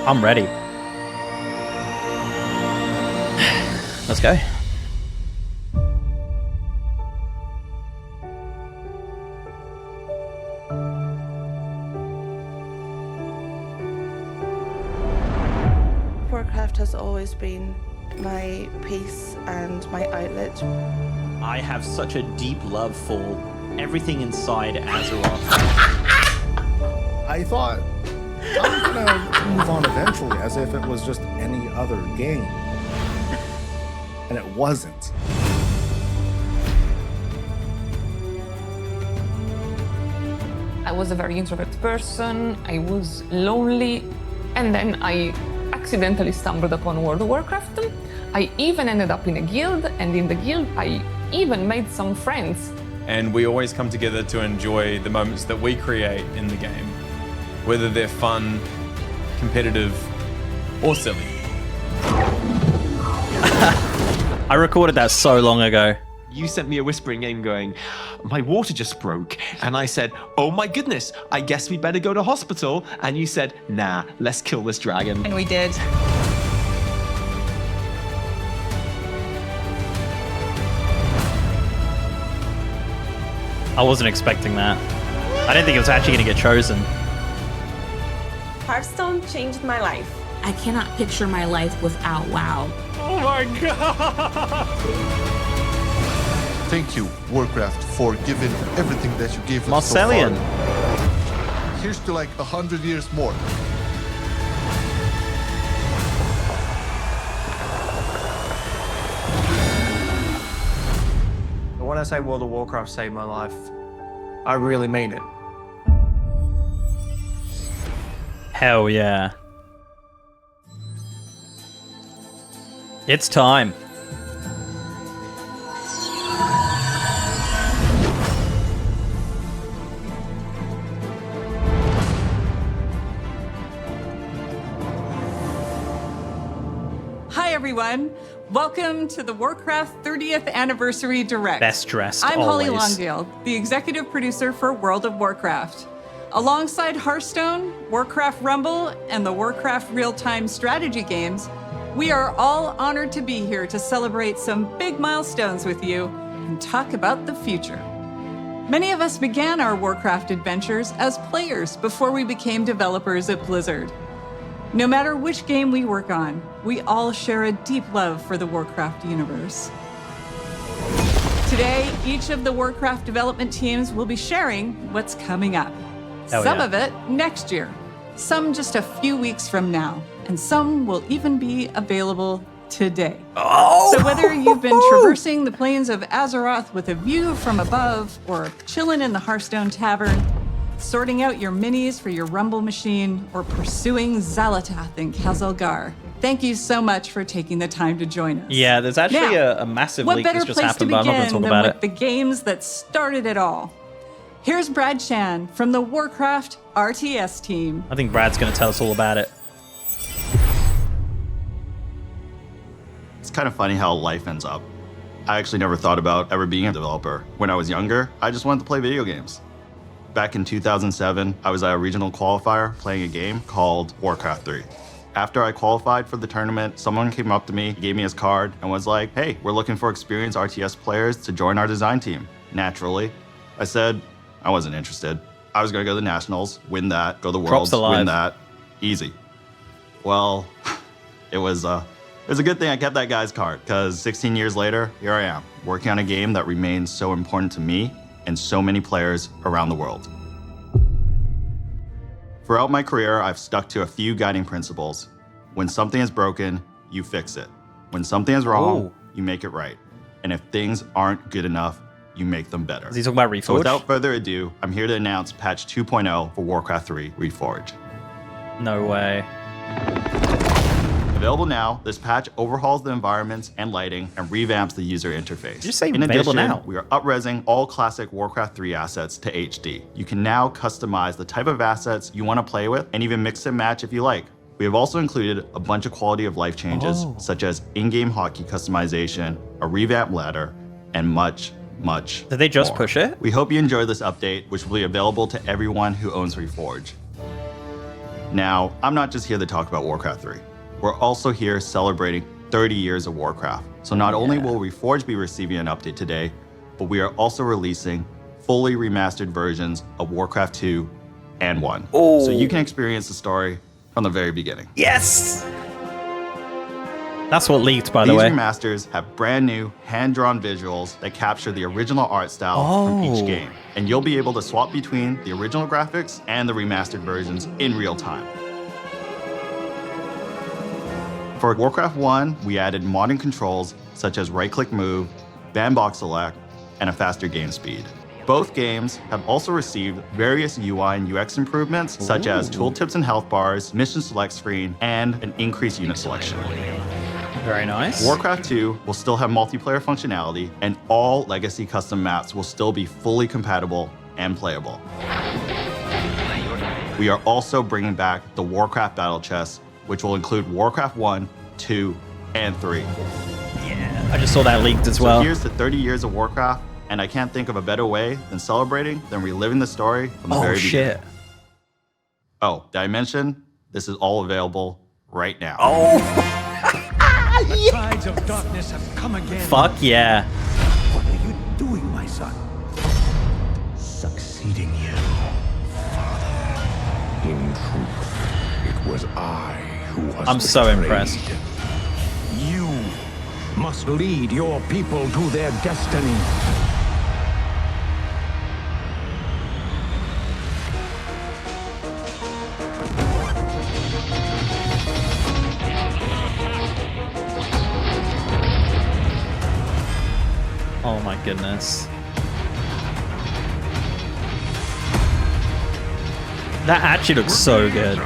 I'm ready. Let's go. Warcraft has always been my peace and my outlet. I have such a deep love for everything inside Azeroth. I thought I was gonna move on eventually, as if it was just any other game. And it wasn't. I was a very introverted person, I was lonely, and then I accidentally stumbled upon World of Warcraft. I even ended up in a guild, and in the guild I even made some friends. And we always come together to enjoy the moments that we create in the game, whether they're fun, competitive, or silly. I recorded that so long ago. You sent me a whispering game going, my water just broke. And I said, oh my goodness, I guess we better go to hospital. And you said, nah, let's kill this dragon. And we did. I wasn't expecting that. I didn't think it was actually going to get chosen. Hearthstone changed my life. I cannot picture my life without WoW. Oh my god! Thank you, Warcraft, for giving everything that you gave us Marcellian. so far. Here's to like 100 years more. When I say World of Warcraft saved my life, I really mean it. Hell yeah. It's time. Hi everyone, welcome to the Warcraft 30th Anniversary Direct. Best dressed I'm always. Holly Longdale, the executive producer for World of Warcraft. Alongside Hearthstone, Warcraft Rumble, and the Warcraft real-time strategy games, we are all honored to be here to celebrate some big milestones with you and talk about the future. Many of us began our Warcraft adventures as players before we became developers at Blizzard. No matter which game we work on, we all share a deep love for the Warcraft universe. Today, each of the Warcraft development teams will be sharing what's coming up. Hell Some yeah. of it next year, some just a few weeks from now, and some will even be available today. So whether you've been traversing the plains of Azeroth with a view from above, or chilling in the Hearthstone Tavern, sorting out your minis for your Rumble machine, or pursuing Xalatath in Khazalgar, thank you so much for taking the time to join us. Yeah, there's actually Now, a massive what leak better that's just place to happened, but I'm not going to begin talk than about with it. the games that started it all? Here's Brad Chan from the Warcraft RTS team. I think Brad's going to tell us all about it. It's kind of funny how life ends up. I actually never thought about ever being a developer. When I was younger, I just wanted to play video games. Back in 2007, I was at a regional qualifier playing a game called Warcraft 3. After I qualified for the tournament, someone came up to me, gave me his card, and was like, hey, we're looking for experienced RTS players to join our design team. Naturally, I said I wasn't interested. I was gonna go to the Nationals, win that, go to the Props Worlds, alive. win that. Easy. Well, it was a good thing I kept that guy's card, because 16 years later, here I am, working on a game that remains so important to me and so many players around the world. Throughout my career, I've stuck to a few guiding principles. When something is broken, you fix it. When something is wrong, you make it right. And if things aren't good enough, you make them better. Is he talking about Reforged? So without further ado, I'm here to announce patch 2.0 for Warcraft 3 Reforged. No way. Available now, this patch overhauls the environments and lighting and revamps the user interface. Did you say In available addition, now? we are up-resing all classic Warcraft 3 assets to HD. You can now customize the type of assets you want to play with and even mix and match if you like. We have also included a bunch of quality of life changes, such as in-game hotkey customization, a revamped ladder, and much more. Did they just push it? We hope you enjoy this update, which will be available to everyone who owns Reforged. Now, I'm not just here to talk about Warcraft 3. We're also here celebrating 30 years of Warcraft. So not only will Reforged be receiving an update today, but we are also releasing fully remastered versions of Warcraft 2 and 1. So you can experience the story from the very beginning. Yes! That's what leaked, by the way. These remasters have brand new, hand-drawn visuals that capture the original art style from each game. And you'll be able to swap between the original graphics and the remastered versions in real time. For Warcraft 1, we added modern controls such as right-click move, bandbox select, and a faster game speed. Both games have also received various UI and UX improvements, such as tooltips and health bars, mission select screen, and an increased unit selection. Very nice. Warcraft 2 will still have multiplayer functionality, and all legacy custom maps will still be fully compatible and playable. We are also bringing back the Warcraft Battle Chest, which will include Warcraft 1, 2, and 3. Yeah, I just saw that leaked as well. So here's to 30 years of Warcraft, and I can't think of a better way than celebrating than reliving the story from the very beginning. Oh, did I mention this is all available right now? The tides of darkness have come again. Fuck yeah. What are you doing, my son? Succeeding you, Father. In truth, it was I who was I'm so impressed. You must lead your people to their destiny. Oh my goodness. That actually looks so good.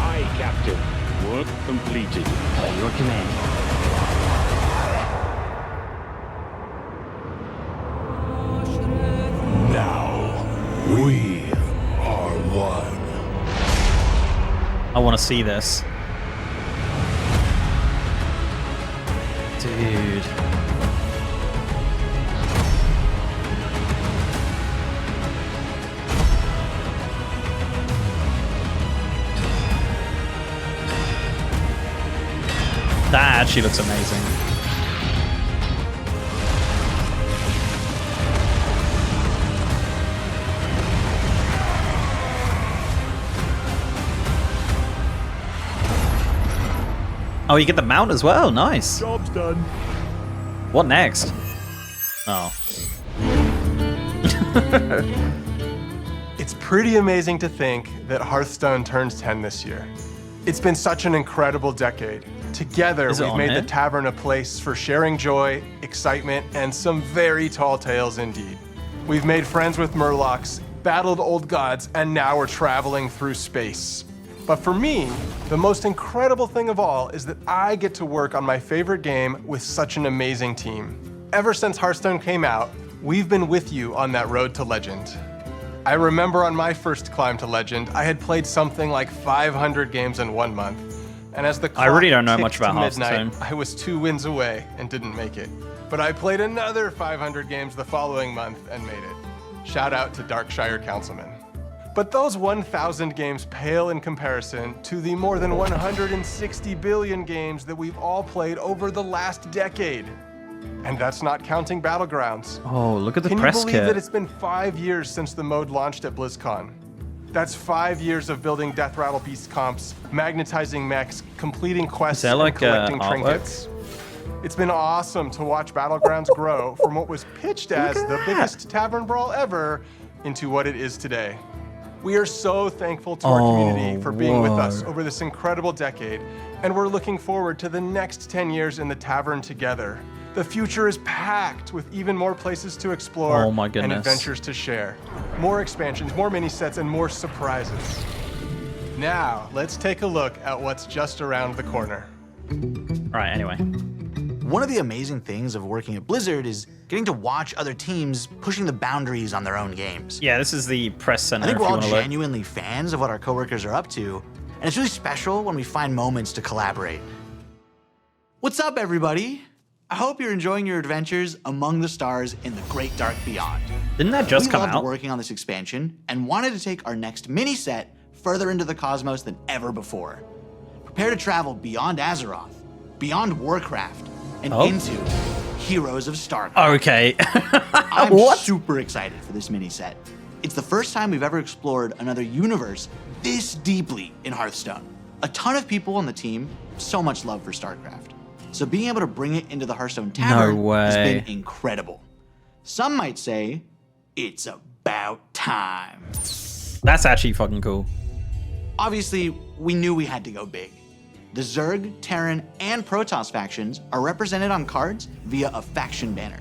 Aye, Captain. Work completed. By your command. Now, we are one. I want to see this. Dude. That actually looks amazing. Oh, you get the mount as well. Nice. Job's done. What next? Oh. It's pretty amazing to think that Hearthstone turns 10 this year. It's been such an incredible decade. Together, we've made the tavern a place for sharing joy, excitement, and some very tall tales indeed. We've made friends with Murlocs, battled old gods, and now we're traveling through space. But for me, the most incredible thing of all is that I get to work on my favorite game with such an amazing team. Ever since Hearthstone came out, we've been with you on that road to legend. I remember on my first climb to legend, I had played something like 500 games in 1 month. And as the clock I really don't know ticked much about to midnight, Hearthstone. I was 2 wins away and didn't make it. But I played another 500 games the following month and made it. Shout out to Darkshire Councilman. But those 1,000 games pale in comparison to the more than 160 billion games that we've all played over the last decade. And that's not counting Battlegrounds. Oh, look at the Can press you believe kit. that it's been 5 years since the mode launched at BlizzCon? That's 5 years of building Death Rattle Beast comps, magnetizing mechs, completing quests, and collecting trinkets. It's been awesome to watch Battlegrounds grow from what was pitched as the biggest tavern brawl ever into what it is today. We are so thankful to our community for being with us over this incredible decade, and we're looking forward to the next 10 years in the tavern together. The future is packed with even more places to explore and adventures to share. More expansions, more mini sets, and more surprises. Now, let's take a look at what's just around the corner. All right, anyway. One of the amazing things of working at Blizzard is getting to watch other teams pushing the boundaries on their own games. Yeah, this is the press center. I think if we're you all wanna look. genuinely fans of what our coworkers are up to, and it's really special when we find moments to collaborate. What's up, everybody? I hope you're enjoying your adventures among the stars in the Great Dark Beyond. Didn't that just come We loved out? working on this expansion and wanted to take our next mini set further into the cosmos than ever before. Prepare to travel beyond Azeroth, beyond Warcraft, and into Heroes of StarCraft. Okay. I'm super excited for this mini set. It's the first time we've ever explored another universe this deeply in Hearthstone. A ton of people on the team have so much love for StarCraft. So being able to bring it into the Hearthstone Tavern has been incredible. Some might say it's about time. That's actually fucking cool. Obviously, we knew we had to go big. The Zerg, Terran, and Protoss factions are represented on cards via a faction banner.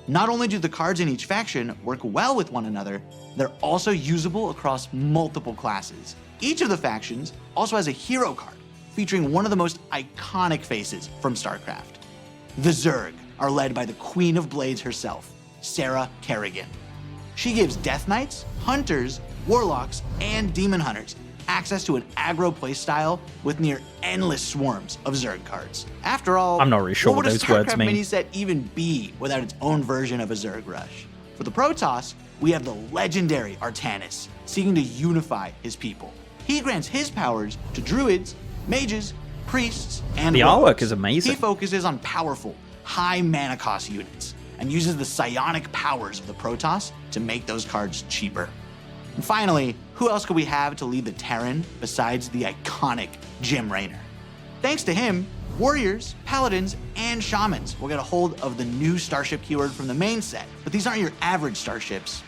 Not only do the cards in each faction work well with one another, they're also usable across multiple classes. Each of the factions also has a hero card featuring one of the most iconic faces from StarCraft. The Zerg are led by the Queen of Blades herself, Sarah Kerrigan. She gives Death Knights, Hunters, Warlocks, and Demon Hunters access to an aggro playstyle with near endless swarms of Zerg cards. After all, I'm not really sure what what would a those words StarCraft mean. mini set even be without its own version of a Zerg rush? For the Protoss, we have the legendary Artanis, seeking to unify his people. He grants his powers to druids, mages, priests, and The warlocks. artwork is amazing. He focuses on powerful, high mana cost units and uses the psionic powers of the Protoss to make those cards cheaper. And finally, who else could we have to lead the Terran besides the iconic Jim Raynor? Thanks to him, warriors, paladins, and shamans will get a hold of the new starship keyword from the main set. But these aren't your average starships.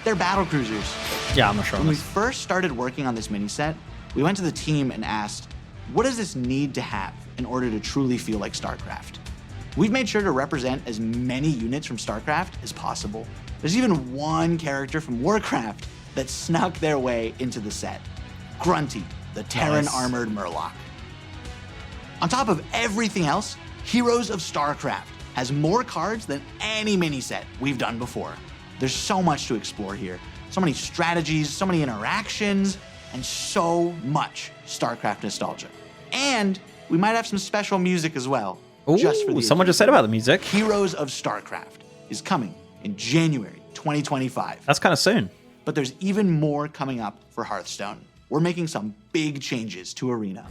They're battle cruisers. Yeah, I'm not sure on When we this. first started working on this mini set, we went to the team and asked, what does this need to have in order to truly feel like StarCraft? We've made sure to represent as many units from StarCraft as possible. There's even one character from Warcraft that snuck their way into the set. Grunty, the Terran armored Murloc. On top of everything else, Heroes of StarCraft has more cards than any mini set we've done before. There's so much to explore here. So many strategies, so many interactions, and so much StarCraft nostalgia. And we might have some special music as well. Just for Ooh, the someone just said about the music. Heroes of StarCraft is coming in January 2025. That's kind of soon. But there's even more coming up for Hearthstone. We're making some big changes to Arena.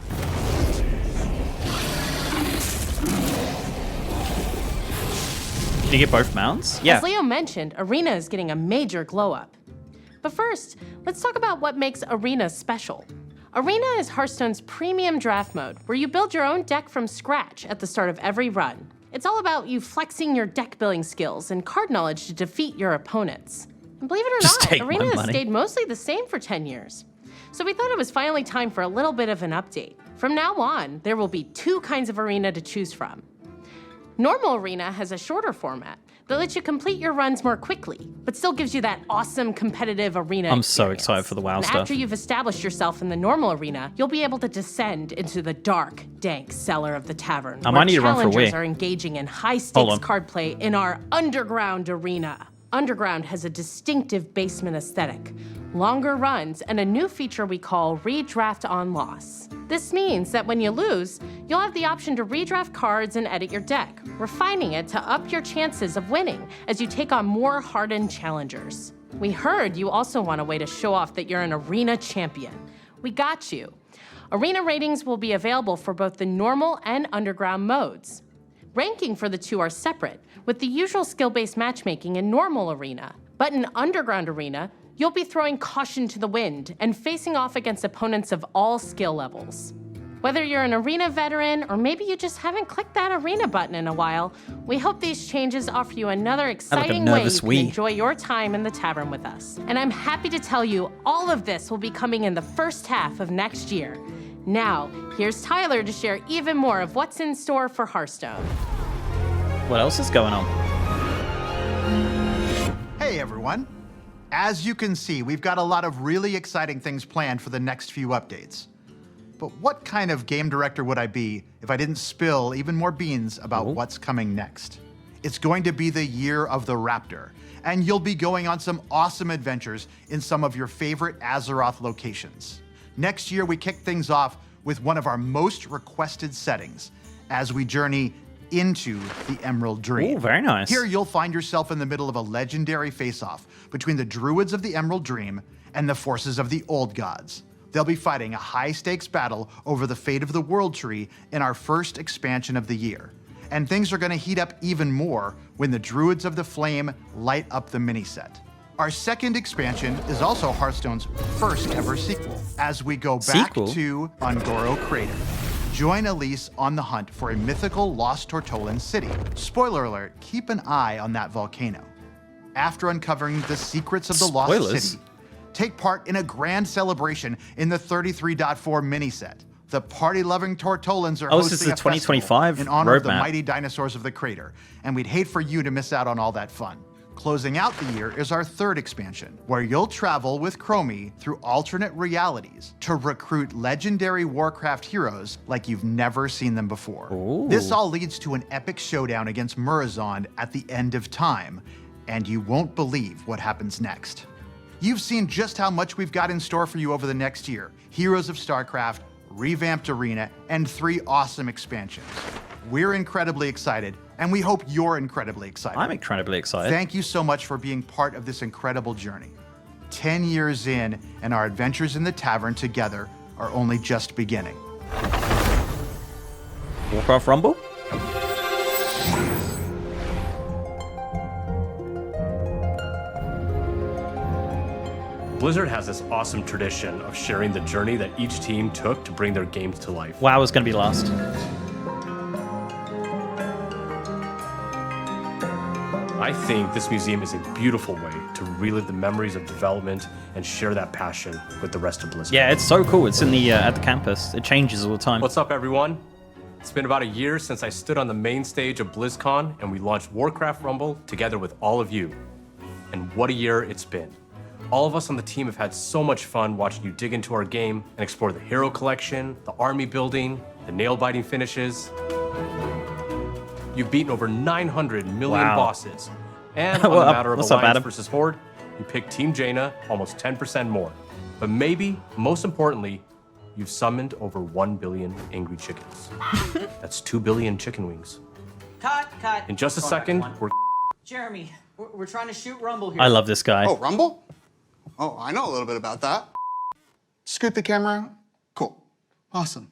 Did you get both mounts? Yeah. As Leo mentioned, Arena is getting a major glow up. But first, let's talk about what makes Arena special. Arena is Hearthstone's premium draft mode, where you build your own deck from scratch at the start of every run. It's all about you flexing your deck building skills and card knowledge to defeat your opponents. And believe it or Just not, take my Arena has money. stayed mostly the same for 10 years. So we thought it was finally time for a little bit of an update. From now on, there will be 2 kinds of Arena to choose from. Normal Arena has a shorter format that lets you complete your runs more quickly, but still gives you that awesome competitive Arena I'm so excited for the WoW and stuff. after you've established yourself in the normal arena, you'll be able to descend into the dark, dank cellar of the tavern, I where might need to run for a challengers wee. are engaging in Hold high-stakes on. card play in our underground arena. Underground has a distinctive basement aesthetic, longer runs, and a new feature we call Redraft on Loss. This means that when you lose, you'll have the option to redraft cards and edit your deck, refining it to up your chances of winning as you take on more hardened challengers. We heard you also want a way to show off that you're an arena champion. We got you. Arena ratings will be available for both the normal and underground modes. Ranking for the 2 are separate, with the usual skill-based matchmaking in normal arena. But in underground arena, you'll be throwing caution to the wind and facing off against opponents of all skill levels. Whether you're an arena veteran or maybe you just haven't clicked that arena button in a while, we hope these changes offer you another exciting way you can enjoy your time in the tavern with us. And I'm happy to tell you all of this will be coming in the first half of next year. Now, here's Tyler to share even more of what's in store for Hearthstone. What else is going on? Hey everyone. As you can see, we've got a lot of really exciting things planned for the next few updates. But what kind of game director would I be if I didn't spill even more beans about what's coming next? It's going to be the year of the Raptor, and you'll be going on some awesome adventures in some of your favorite Azeroth locations. Next year, we kick things off with one of our most requested settings as we journey into the Emerald Dream. Ooh, very nice. Here you'll find yourself in the middle of a legendary face-off between the Druids of the Emerald Dream and the forces of the Old Gods. They'll be fighting a high-stakes battle over the fate of the World Tree in our first expansion of the year. And things are going to heat up even more when the Druids of the Flame light up the mini-set. Our second expansion is also Hearthstone's first ever sequel, as we go back to Ungoro Crater. Join Elise on the hunt for a mythical lost Tortolan city. Spoiler alert, keep an eye on that volcano. After uncovering the secrets of the lost city, take part in a grand celebration in the 33.4 mini-set. The party-loving Tortolans are hosting this is the a festival 2025 in honor of the roadmap. mighty dinosaurs of the crater, and we'd hate for you to miss out on all that fun. Closing out the year is our third expansion, where you'll travel with Chromie through alternate realities to recruit legendary Warcraft heroes like you've never seen them before. Ooh. This all leads to an epic showdown against Murozond at the end of time, and you won't believe what happens next. You've seen just how much we've got in store for you over the next year. Heroes of StarCraft, revamped arena, and 3 awesome expansions. We're incredibly excited, and we hope you're incredibly excited. I'm incredibly excited. Thank you so much for being part of this incredible journey. 10 years in, and our adventures in the tavern together are only just beginning. Warcraft Rumble? Blizzard has this awesome tradition of sharing the journey that each team took to bring their games to life. WoW is going to be last. I think this museum is a beautiful way to relive the memories of development and share that passion with the rest of Blizzard. Yeah, it's so cool. It's in the at the campus. It changes all the time. What's up, everyone? It's been about a year since I stood on the main stage of BlizzCon and we launched Warcraft Rumble together with all of you. And what a year it's been. All of us on the team have had so much fun watching you dig into our game and explore the hero collection, the army building, the nail-biting finishes. You've beaten over 900 million bosses. And on the matter of Alliance versus Horde, you picked Team Jaina almost 10% more. But maybe, most importantly, you've summoned over 1 billion angry chickens. That's 2 billion chicken wings. Cut. In just a second, we're... Jeremy, we're trying to shoot Rumble here. I love this guy. Oh, Rumble? Oh, I know a little bit about that. Scoot the camera. Cool. Awesome.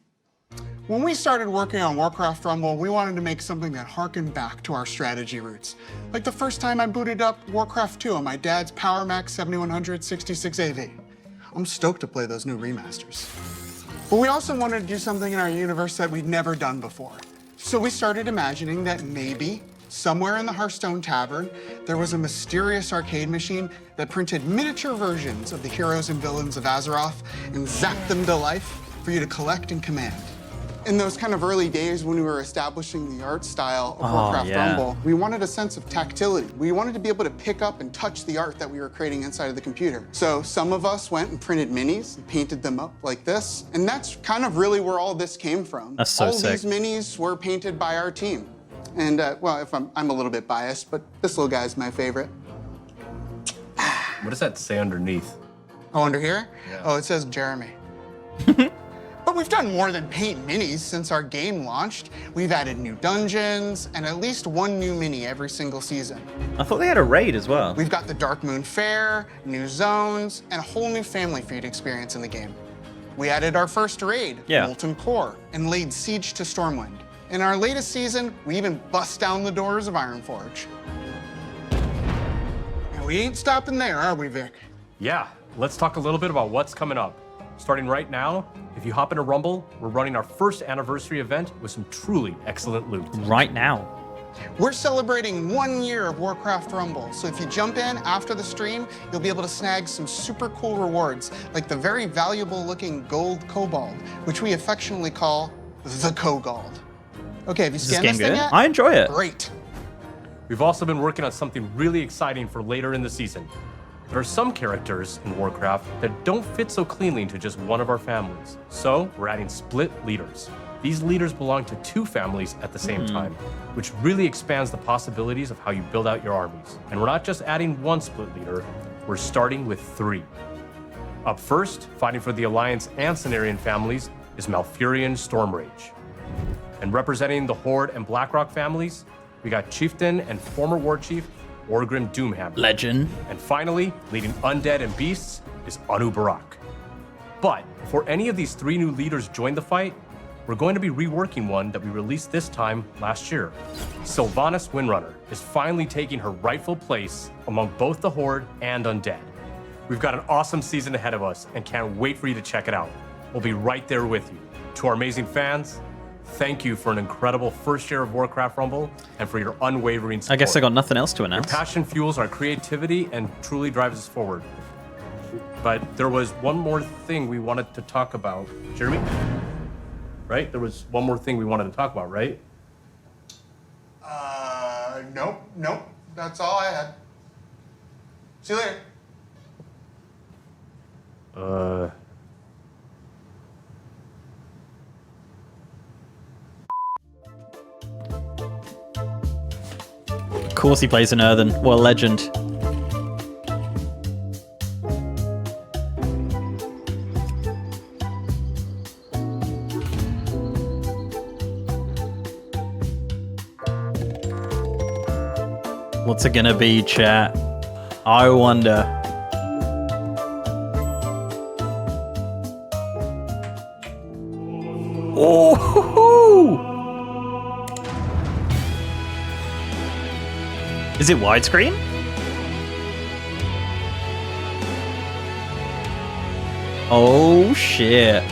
When we started working on Warcraft Rumble, we wanted to make something that harkened back to our strategy roots. Like the first time I booted up Warcraft 2 on my dad's PowerMax 7100 66 AV. I'm stoked to play those new remasters. But we also wanted to do something in our universe that we'd never done before. So we started imagining that maybe somewhere in the Hearthstone Tavern, there was a mysterious arcade machine that printed miniature versions of the heroes and villains of Azeroth and zapped them to life for you to collect and command. In those kind of early days when we were establishing the art style of Warcraft Rumble, we wanted a sense of tactility. We wanted to be able to pick up and touch the art that we were creating inside of the computer. So some of us went and printed minis and painted them up like this. And that's kind of really where all this came from. That's so sick. All these minis were painted by our team. And well, if I'm a little bit biased, but this little guy's my favorite. What does that say underneath? Oh, under here? Yeah. Oh, it says Jeremy. But we've done more than paint minis since our game launched. We've added new dungeons and at least 1 new mini every single season. I thought they had a raid as well. We've got the Dark Moon Fair, new zones, and a whole new family for you to experience in the game. We added our first raid, Molten Core, and laid siege to Stormwind. In our latest season, we even bust down the doors of Ironforge. And we ain't stopping there, are we, Vic? Yeah, let's talk a little bit about what's coming up. Starting right now, if you hop into Rumble, we're running our first anniversary event with some truly excellent loot. Right now. We're celebrating 1 year of Warcraft Rumble, so if you jump in after the stream, you'll be able to snag some super cool rewards, like the very valuable looking gold kobold, which we affectionately call the Kogald. Okay, have you scanned this thing yet? I enjoy it. Great. We've also been working on something really exciting for later in the season. There are some characters in Warcraft that don't fit so cleanly into just one of our families. So we're adding split leaders. These leaders belong to 2 families at the same time, which really expands the possibilities of how you build out your armies. And we're not just adding 1 split leader, we're starting with 3. Up first, fighting for the Alliance and Cenarian families, is Malfurion Stormrage. And representing the Horde and Blackrock families, we got Chieftain and former War Chief Orgrim Doomhammer. Legend. And finally, leading Undead and Beasts is Anu Barak. But before any of these 3 new leaders join the fight, we're going to be reworking one that we released this time last year. Sylvanas Windrunner is finally taking her rightful place among both the Horde and Undead. We've got an awesome season ahead of us and can't wait for you to check it out. We'll be right there with you. To our amazing fans, thank you for an incredible first year of Warcraft Rumble and for your unwavering support. I guess I got nothing else to announce. Your passion fuels our creativity and truly drives us forward. But there was one more thing we wanted to talk about. Jeremy? Right? There was one more thing we wanted to talk about, right? Nope. That's all I had. See you later. Of course he plays an Earthen. What a legend. What's it gonna be, chat? I wonder. Oh! Is it widescreen? Oh shit.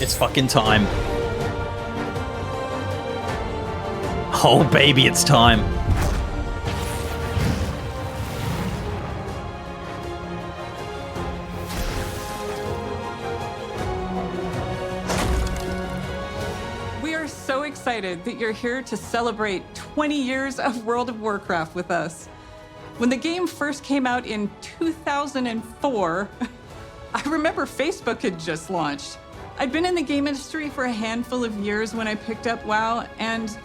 It's fucking time. Oh baby, it's time. We are so excited that you're here to celebrate 20 years of World of Warcraft with us. When the game first came out in 2004, I remember Facebook had just launched. I'd been in the game industry for a handful of years when I picked up WoW, and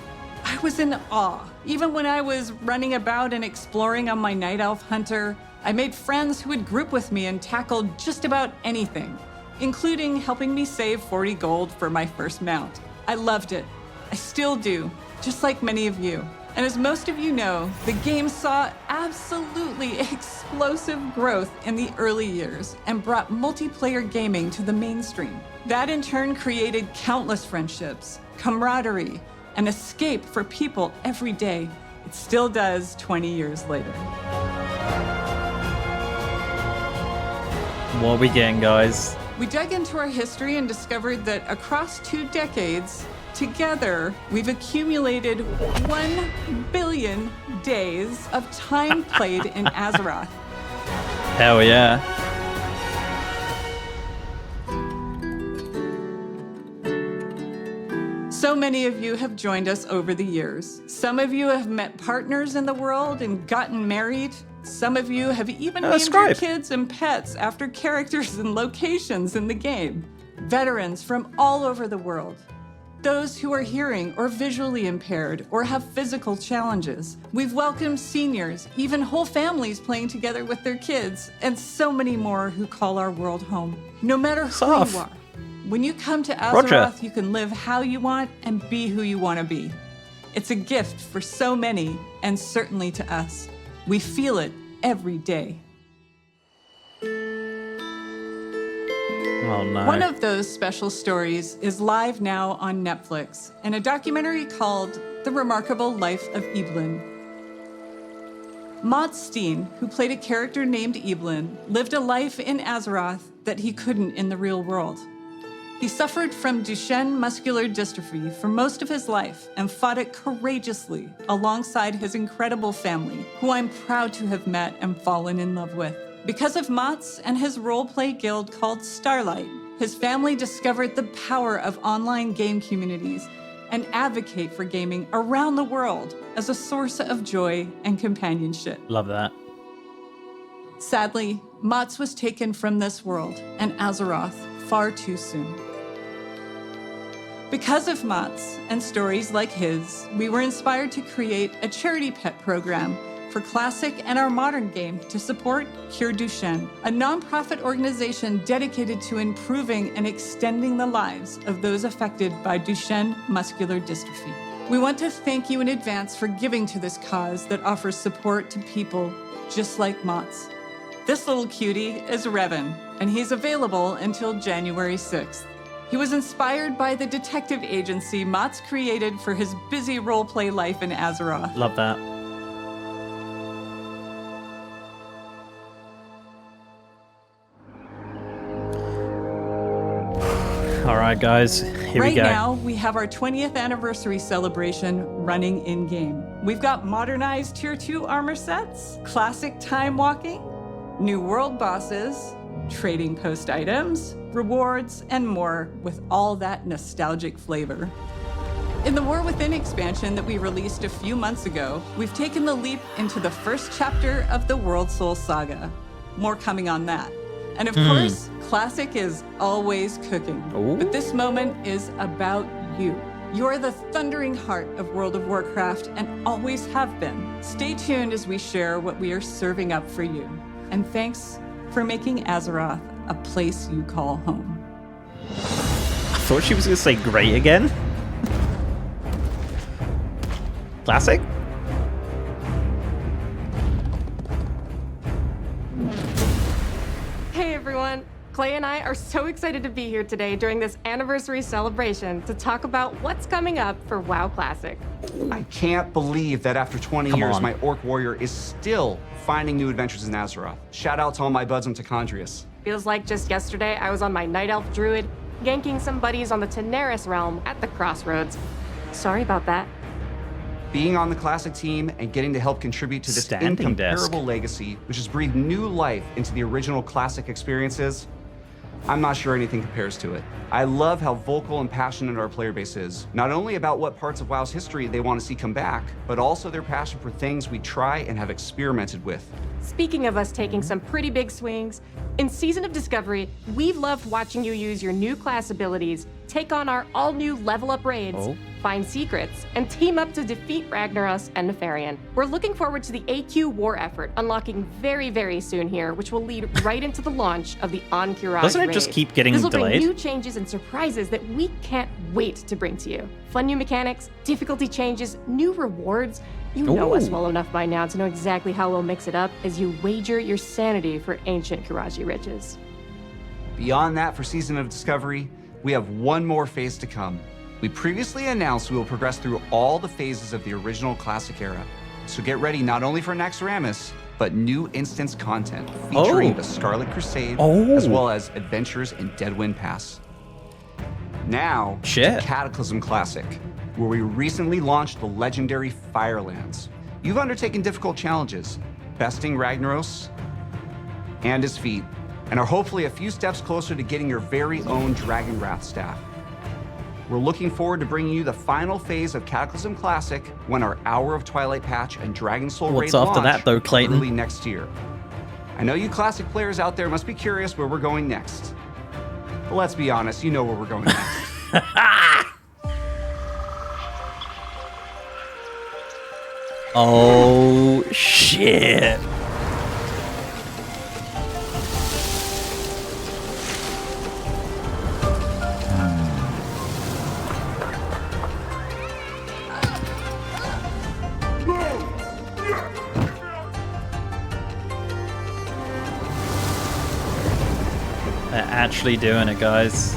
I was in awe. Even when I was running about and exploring on my Night Elf Hunter, I made friends who would group with me and tackle just about anything, including helping me save 40 gold for my first mount. I loved it. I still do, just like many of you. And as most of you know, the game saw absolutely explosive growth in the early years and brought multiplayer gaming to the mainstream. That in turn created countless friendships, camaraderie, and escape for people every day. It still does 20 years later. What are we getting, guys? We dug into our history and discovered that across 2 decades, together, we've accumulated 1 billion days of time played in Azeroth. Hell yeah. So many of you have joined us over the years. Some of you have met partners in the world and gotten married. Some of you have even named your kids and pets after characters and locations in the game. Veterans from all over the world. Those who are hearing or visually impaired or have physical challenges. We've welcomed seniors, even whole families playing together with their kids, and so many more who call our world home. No matter who you are, when you come to Azeroth, you can live how you want and be who you want to be. It's a gift for so many, and certainly to us. We feel it every day. Oh no. One of those special stories is live now on Netflix in a documentary called The Remarkable Life of Evelyn. Maud Steen, who played a character named Evelyn, lived a life in Azeroth that he couldn't in the real world. He suffered from Duchenne muscular dystrophy for most of his life and fought it courageously alongside his incredible family, who I'm proud to have met and fallen in love with. Because of Mott's and his role-play guild called Starlight, his family discovered the power of online game communities and advocate for gaming around the world as a source of joy and companionship. Love that. Sadly, Mott's was taken from this world and Azeroth far too soon. Because of Mott's and stories like his, we were inspired to create a charity pet program for Classic and our modern game to support Cure Duchenne, a nonprofit organization dedicated to improving and extending the lives of those affected by Duchenne muscular dystrophy. We want to thank you in advance for giving to this cause that offers support to people just like Mott's. This little cutie is Revan, and he's available until January 6th. He was inspired by the detective agency Mott's created for his busy roleplay life in Azeroth. Love that. All right, guys, here we go. Right now, we have our 20th anniversary celebration running in-game. We've got modernized Tier 2 armor sets, classic time walking, new world bosses, trading post items, rewards, and more with all that nostalgic flavor. In the War Within expansion that we released a few months ago, we've taken the leap into the first chapter of the World Soul Saga. More coming on that. And of course, Classic is always cooking. Ooh. But this moment is about you. You're the thundering heart of World of Warcraft and always have been. Stay tuned as we share what we are serving up for you. And thanks for making Azeroth a place you call home. I thought she was going to say great again. Classic? Hey everyone! Clay and I are so excited to be here today during this anniversary celebration to talk about what's coming up for WoW Classic. I can't believe that after 20 Come years, on. my Orc Warrior is still finding new adventures in Azeroth. Shout out to all my buds in Tacondrius. Feels like just yesterday I was on my Night Elf Druid, ganking some buddies on the Teneris realm at the Crossroads. Sorry about that. Being on the Classic team and getting to help contribute to this Standing incomparable desk. legacy, which has breathed new life into the original Classic experiences, I'm not sure anything compares to it. I love how vocal and passionate our player base is, not only about what parts of WoW's history they want to see come back, but also their passion for things we try and have experimented with. Speaking of us taking some pretty big swings, in Season of Discovery, we've loved watching you use your new class abilities, take on our all-new level-up raids, find secrets, and team up to defeat Ragnaros and Nefarian. We're looking forward to the AQ war effort unlocking very, very soon here, which will lead right into the launch of the On-Kiraj Doesn't it raid. just keep getting This will delayed? bring new changes and surprises that we can't wait to bring to you. Fun new mechanics, difficulty changes, new rewards. You know us Ooh. well enough by now to know exactly how we'll mix it up as you wager your sanity for ancient Kiraji riches. Beyond that, for Season of Discovery, we have one more phase to come. We previously announced we will progress through all the phases of the original Classic era. So get ready not only for Naxxramas, but new instance content featuring the Scarlet Crusade, as well as adventures in Deadwind Pass. Now, to Cataclysm Classic, where we recently launched the legendary Firelands. You've undertaken difficult challenges, besting Ragnaros and his feet, and are hopefully a few steps closer to getting your very own Dragonwrath staff. We're looking forward to bringing you the final phase of Cataclysm Classic when our Hour of Twilight patch and Dragon Soul What's raid after launch that, though, Clayton? early next year. I know you Classic players out there must be curious where we're going next. But let's be honest, you know where we're going next. Oh, shit. They're actually doing it, guys.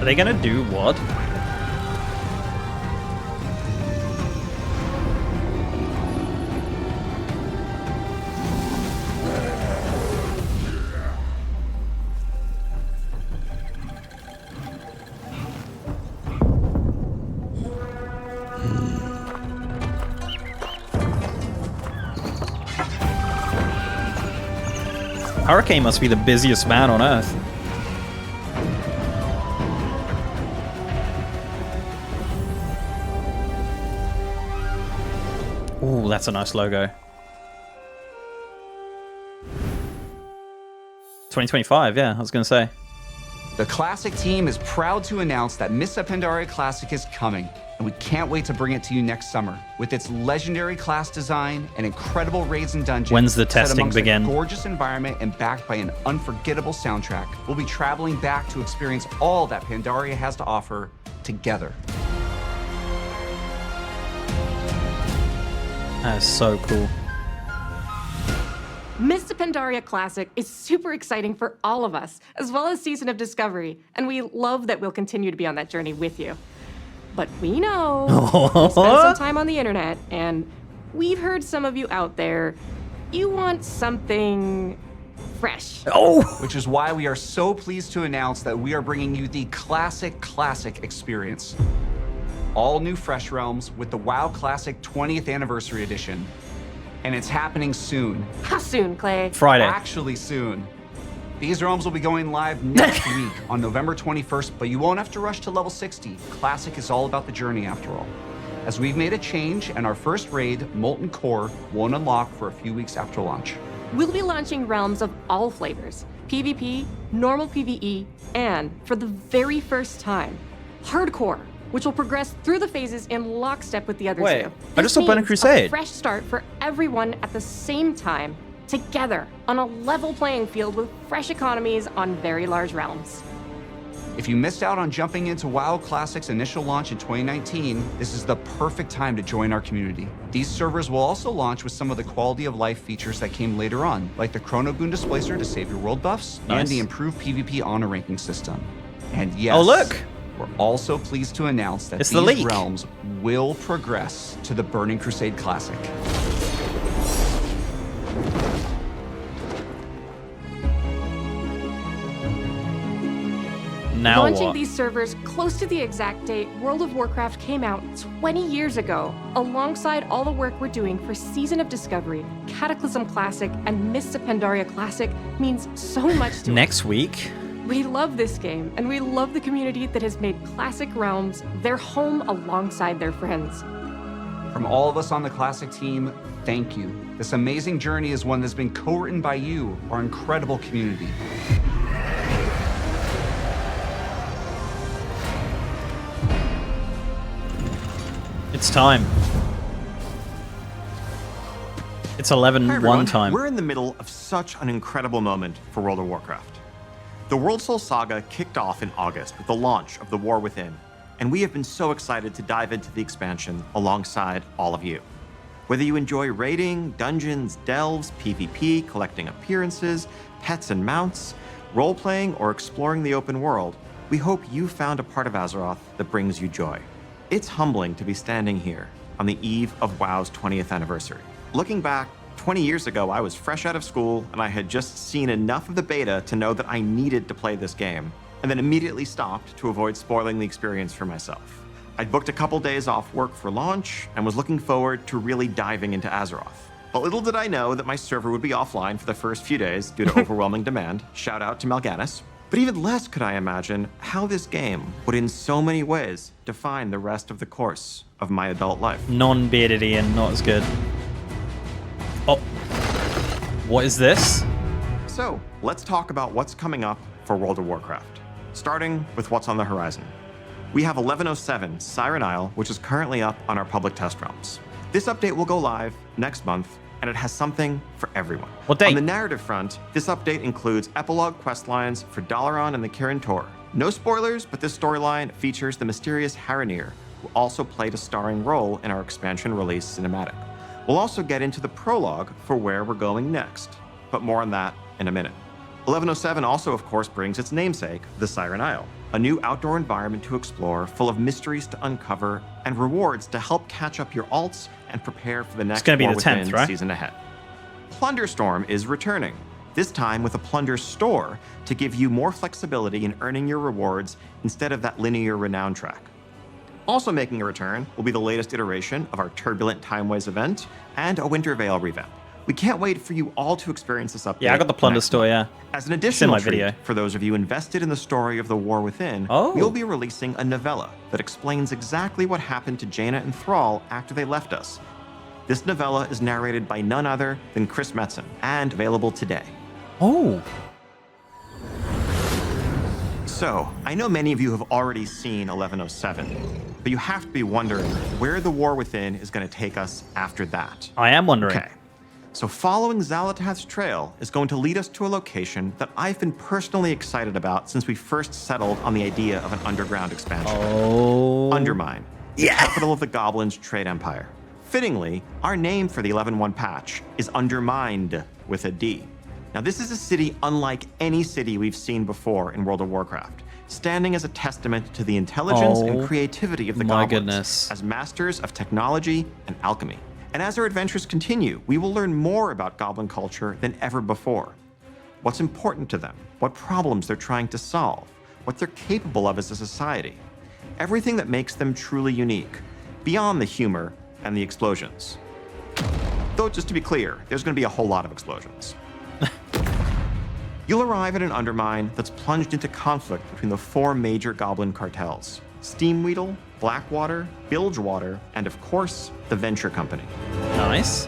Are they gonna do what? Hurricane must be the busiest man on Earth. Ooh, that's a nice logo. 2025, yeah, I was going to say. The Classic team is proud to announce that Mists of Pandaria Classic is coming, and we can't wait to bring it to you next summer. With its legendary class design and incredible raids and dungeons, When's the set testing amongst begin? a gorgeous environment and backed by an unforgettable soundtrack, we'll be traveling back to experience all that Pandaria has to offer together. That is so cool. Mists of Pandaria Classic is super exciting for all of us, as well as Season of Discovery, and we love that we'll continue to be on that journey with you. But we know you spent some time on the internet, and we've heard some of you out there, you want something fresh. Which is why we are so pleased to announce that we are bringing you the Classic experience. All new Fresh Realms with the WoW Classic 20th Anniversary Edition. And it's happening soon. How soon, Clay? Friday. Actually soon. These realms will be going live next week on November 21st, but you won't have to rush to level 60. Classic is all about the journey after all. As we've made a change, and our first raid, Molten Core, won't unlock for a few weeks after launch. We'll be launching realms of all flavors, PvP, normal PvE, and, for the very first time, Hardcore, which will progress through the phases in lockstep with the other Wait, two. I just saw Burning Crusade. A fresh start for everyone at the same time, together, on a level playing field with fresh economies on very large realms. If you missed out on jumping into WoW Classic's initial launch in 2019, this is the perfect time to join our community. These servers will also launch with some of the quality of life features that came later on, like the Chrono Boon Displacer to save your world buffs, and the improved PvP honor ranking system. And yes, oh look! We're also pleased to announce that these realms will progress to the Burning Crusade Classic. Now Launching what? these servers close to the exact date World of Warcraft came out 20 years ago, alongside all the work we're doing for Season of Discovery, Cataclysm Classic, and Mists of Pandaria Classic means so much to us. Next week? We love this game, and we love the community that has made Classic Realms their home alongside their friends. From all of us on the Classic team, thank you. This amazing journey is one that's been co-written by you, our incredible community. It's time. It's 11-1 time. We're in the middle of such an incredible moment for World of Warcraft. The World Soul Saga kicked off in August with the launch of The War Within, and we have been so excited to dive into the expansion alongside all of you. Whether you enjoy raiding, dungeons, delves, PvP, collecting appearances, pets and mounts, role-playing, or exploring the open world, we hope you found a part of Azeroth that brings you joy. It's humbling to be standing here on the eve of WoW's 20th anniversary. Looking back, 20 years ago, I was fresh out of school and I had just seen enough of the beta to know that I needed to play this game, and then immediately stopped to avoid spoiling the experience for myself. I'd booked a couple days off work for launch and was looking forward to really diving into Azeroth. But little did I know that my server would be offline for the first few days due to overwhelming demand. Shout out to Mal'Ganis. But even less could I imagine how this game would in so many ways define the rest of the course of my adult life. Non-bearded Ian, not as good. Oh. What is this? So, let's talk about what's coming up for World of Warcraft. Starting with what's on the horizon. We have 1107 Siren Isle, which is currently up on our public test realms. This update will go live next month, and it has something for everyone. What date? On the narrative front, this update includes epilogue questlines for Dalaran and the Kirin Tor. No spoilers, but this storyline features the mysterious Haranir, who also played a starring role in our expansion release cinematic. We'll also get into the prologue for where we're going next, but more on that in a minute. 1107 also, of course, brings its namesake, the Siren Isle, a new outdoor environment to explore, full of mysteries to uncover and rewards to help catch up your alts and prepare for the next War War Within 10th, right? season ahead. Plunderstorm is returning, this time with a plunder store to give you more flexibility in earning your rewards instead of that linear renown track. Also making a return will be the latest iteration of our Turbulent Timeways event and a Winter Veil revamp. We can't wait for you all to experience this update. Yeah, I got the plunder store, yeah. As an It's in additional my treat video. for those of you invested in the story of the War Within, we'll be releasing a novella that explains exactly what happened to Jaina and Thrall after they left us. This novella is narrated by none other than Chris Metzen and available today. Oh. So, I know many of you have already seen 1107, but you have to be wondering where the War Within is going to take us after that. I am wondering. Okay. So following Xal'atath's trail is going to lead us to a location that I've been personally excited about since we first settled on the idea of an underground expansion. Oh. Undermine, the capital of the Goblins' trade empire. Fittingly, our name for the 11.1 patch is Undermined with a D. Now this is a city unlike any city we've seen before in World of Warcraft, standing as a testament to the intelligence and creativity of the Goblins as masters of technology and alchemy. And as our adventures continue, we will learn more about Goblin culture than ever before. What's important to them, what problems they're trying to solve, what they're capable of as a society. Everything that makes them truly unique, beyond the humor and the explosions. Though, just to be clear, there's going to be a whole lot of explosions. You'll arrive at an Undermine that's plunged into conflict between the 4 major Goblin cartels: Steamweedle, Blackwater, Bilgewater, and of course, the Venture Company. Nice.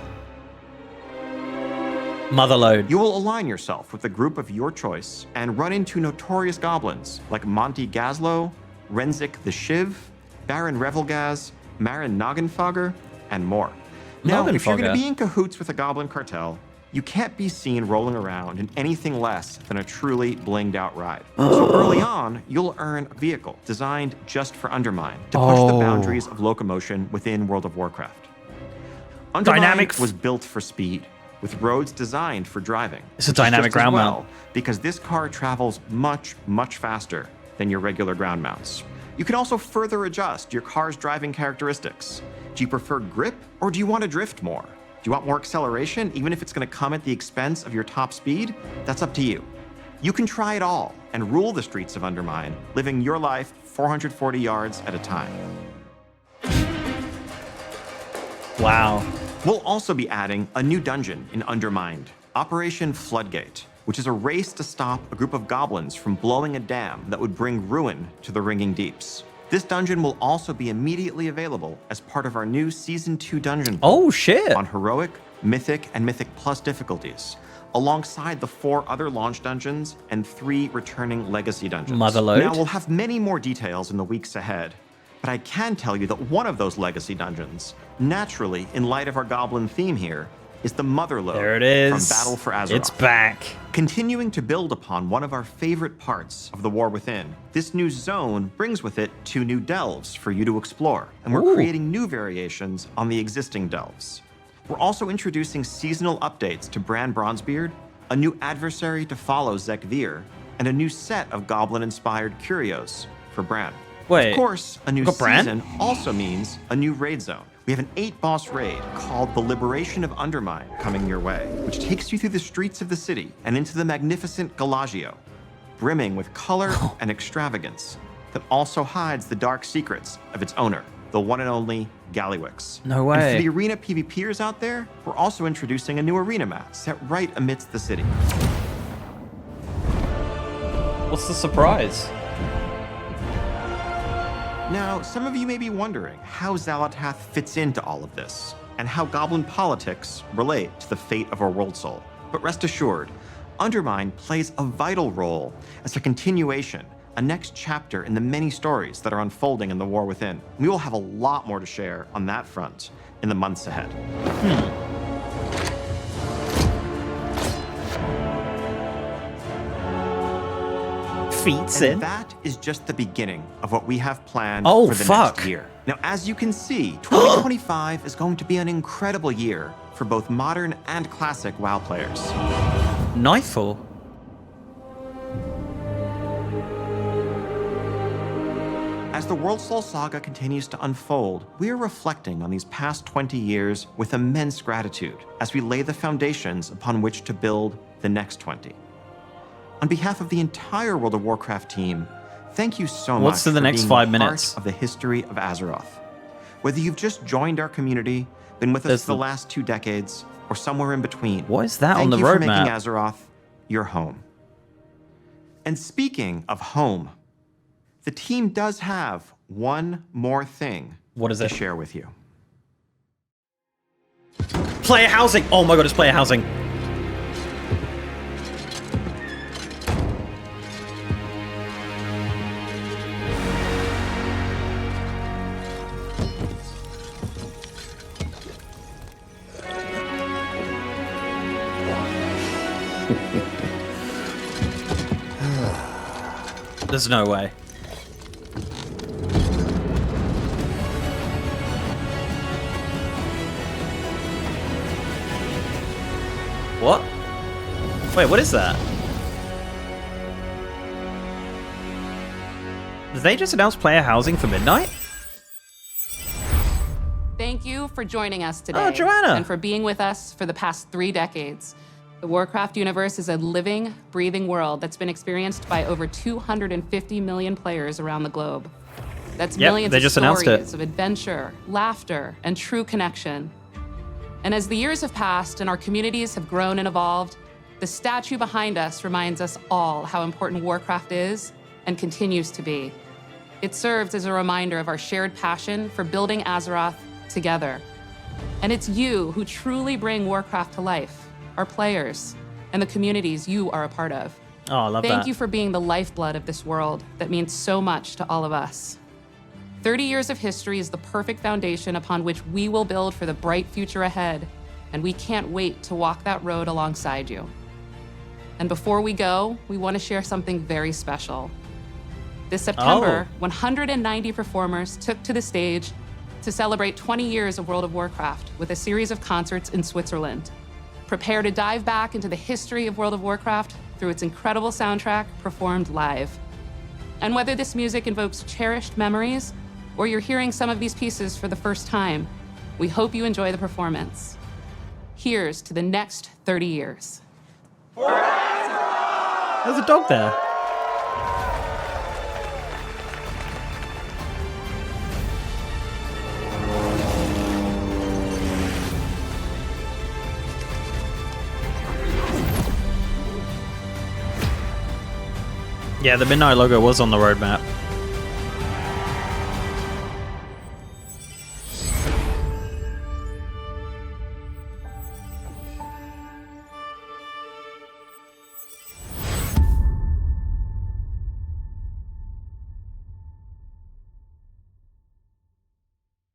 Motherload. You will align yourself with a group of your choice and run into notorious goblins like Monty Gazlo, Renzik the Shiv, Baron Revelgaz, Marin Noggenfogger, and more. Now, if you're going to be in cahoots with a Goblin cartel, you can't be seen rolling around in anything less than a truly blinged out ride. So early on, you'll earn a vehicle designed just for Undermine to push the boundaries of locomotion within World of Warcraft. Undermine was built for speed, with roads designed for driving. It's a dynamic ground mount. Because this car travels much, much faster than your regular ground mounts. You can also further adjust your car's driving characteristics. Do you prefer grip, or do you want to drift more? Do you want more acceleration, even if it's going to come at the expense of your top speed? That's up to you. You can try it all and rule the streets of Undermine, living your life 440 yards at a time. Wow. We'll also be adding a new dungeon in Undermined, Operation Floodgate, which is a race to stop a group of goblins from blowing a dam that would bring ruin to the Ringing Deeps. This dungeon will also be immediately available as part of our new Season 2 dungeon. Oh, shit. On Heroic, Mythic, and Mythic Plus difficulties, alongside the 4 other launch dungeons and 3 returning legacy dungeons. Motherload. Now, we'll have many more details in the weeks ahead, but I can tell you that one of those legacy dungeons, naturally, in light of our goblin theme here, is the Motherlode there it is. From Battle for Azeroth. It's back. Continuing to build upon one of our favorite parts of the War Within, this new zone brings with it 2 new delves for you to explore, and we're creating new variations on the existing delves. We're also introducing seasonal updates to Bran Bronzebeard, a new adversary to follow Zek Vir, and a new set of goblin-inspired curios for Bran. Wait, of course, a new Bran? season also means a new raid zone. We have an 8-boss raid called The Liberation of Undermine coming your way, which takes you through the streets of the city and into the magnificent Galagio, brimming with color and extravagance that also hides the dark secrets of its owner, the one and only Gallywix. No way. And for the arena PvPers out there, we're also introducing a new arena map set right amidst the city. What's the surprise? Now, some of you may be wondering how Xal'atath fits into all of this, and how goblin politics relate to the fate of our world soul. But rest assured, Undermine plays a vital role as a continuation, a next chapter in the many stories that are unfolding in the War Within. We will have a lot more to share on that front in the months ahead. And that is just the beginning of what we have planned for the next year. Now, as you can see, 2025 is going to be an incredible year for both modern and classic WoW players. Nightfall. As the World Soul Saga continues to unfold, we are reflecting on these past 20 years with immense gratitude as we lay the foundations upon which to build the next 20. On behalf of the entire World of Warcraft team, thank you so much What's in the next 5 minutes? Part of the history of Azeroth. Whether you've just joined our community, been with us for the last 2 decades, or somewhere in between, what is that on the thank you for making roadmap? Azeroth your home. And speaking of home, the team does have one more thing to share with you. Player housing! Oh my god, it's player housing. There's no way. What? Wait, what is that? Did they just announce player housing for midnight? Thank you for joining us today. Oh, Joanna. And for being with us for the past 3 decades. The Warcraft universe is a living, breathing world that's been experienced by over 250 million players around the globe. That's millions they just of announced stories it. of adventure, laughter, and true connection. And as the years have passed and our communities have grown and evolved, the statue behind us reminds us all how important Warcraft is and continues to be. It serves as a reminder of our shared passion for building Azeroth together. And it's you who truly bring Warcraft to life, our players, and the communities you are a part of. Oh, I love that. Thank you for being the lifeblood of this world that means so much to all of us. 30 years of history is the perfect foundation upon which we will build for the bright future ahead, and we can't wait to walk that road alongside you. And before we go, we want to share something very special. This September, 190 performers took to the stage to celebrate 20 years of World of Warcraft with a series of concerts in Switzerland. Prepare to dive back into the history of World of Warcraft through its incredible soundtrack performed live. And whether this music invokes cherished memories or you're hearing some of these pieces for the first time, we hope you enjoy the performance. Here's to the next 30 years. There's a dog there. Yeah, the Midnight logo was on the roadmap.